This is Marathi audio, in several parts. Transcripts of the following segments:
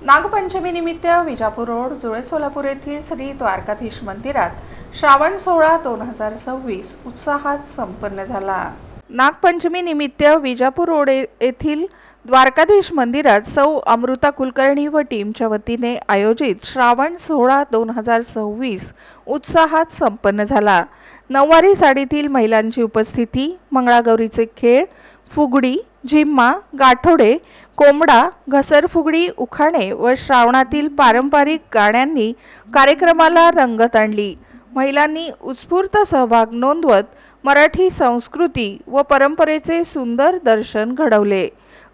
नागपंचमी निमित्त विजापूर रोड जुळे सोलापूर येथील श्री द्वारकाधीश मंदिरात श्रावण सोहळा 2026 उत्साहात संपन्न झाला। नागपंचमी निमित्त विजापूर रोड येथील द्वारकाधीश मंदिरात सौ अमृता कुलकर्णी व टीमच्या वतीने आयोजित श्रावण सोहळा 2026 उत्साहात संपन्न झाला। नऊवारी साडीतील महिलांची उपस्थिती, मंगळागौरीचे खेळ, फुगडी, झिम्मा, गाठोडे, कोंबडा, घसरफुगडी, उखाणे व श्रावणातील पारंपरिक गाण्यांनी कार्यक्रमाला रंगत आणली। महिलांनी उत्स्फूर्त सहभाग नोंदवत मराठी संस्कृती व परंपरेचे सुंदर दर्शन घडवले।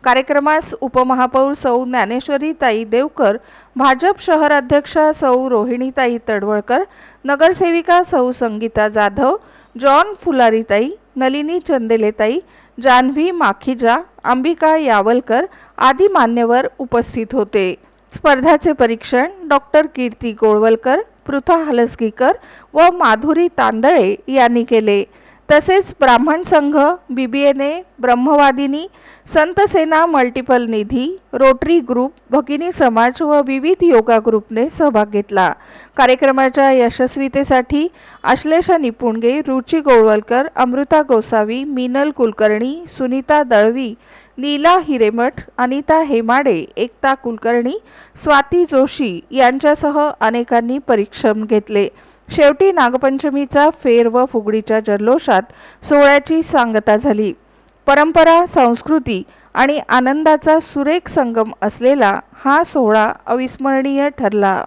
कार्यक्रमास उपमहापौर सौ ज्ञानेश्वरीताई देवकर, भाजप शहराध्यक्षा सौ रोहिणीताई तडवळकर, नगरसेविका सौ संगीता जाधव, जॉन फुलारीताई, नलिनी चंदेलेताई, जान्हवी माखीजा, अंबिका यावलकर आदी मान्यवर उपस्थित होते। स्पर्धाचे परीक्षण डॉक्टर कीर्ती गोळवलकर, पृथा हलसगीकर व माधुरी तांदळे यांनी केले। तसेच ब्राह्मण संघ, बीबीएनए, ब्रह्मवादिनी, संत सेना मल्टिपल निधी, रोटरी ग्रुप, भगिनी समाज व विविध योगा ग्रुपने सहभाग घेतला। कार्यक्रमाच्या यशस्वीतेसाठी आश्लेषा निपुणगे, रुची गोळवलकर, अमृता गोसावी, मीनल कुलकर्णी, सुनीता दळवी, नीला हिरेमठ, अनिता हेमाडे, एकता कुलकर्णी, स्वाती जोशी यांच्यासह अनेकांनी परिश्रम घेतले। शेवटी नागपंचमीचा फेर व फुगडीच्या जल्लोषात सोहळ्याची सांगता झाली। परंपरा, संस्कृती आणि आनंदाचा सुरेख संगम असलेला हा सोहळा अविस्मरणीय ठरला।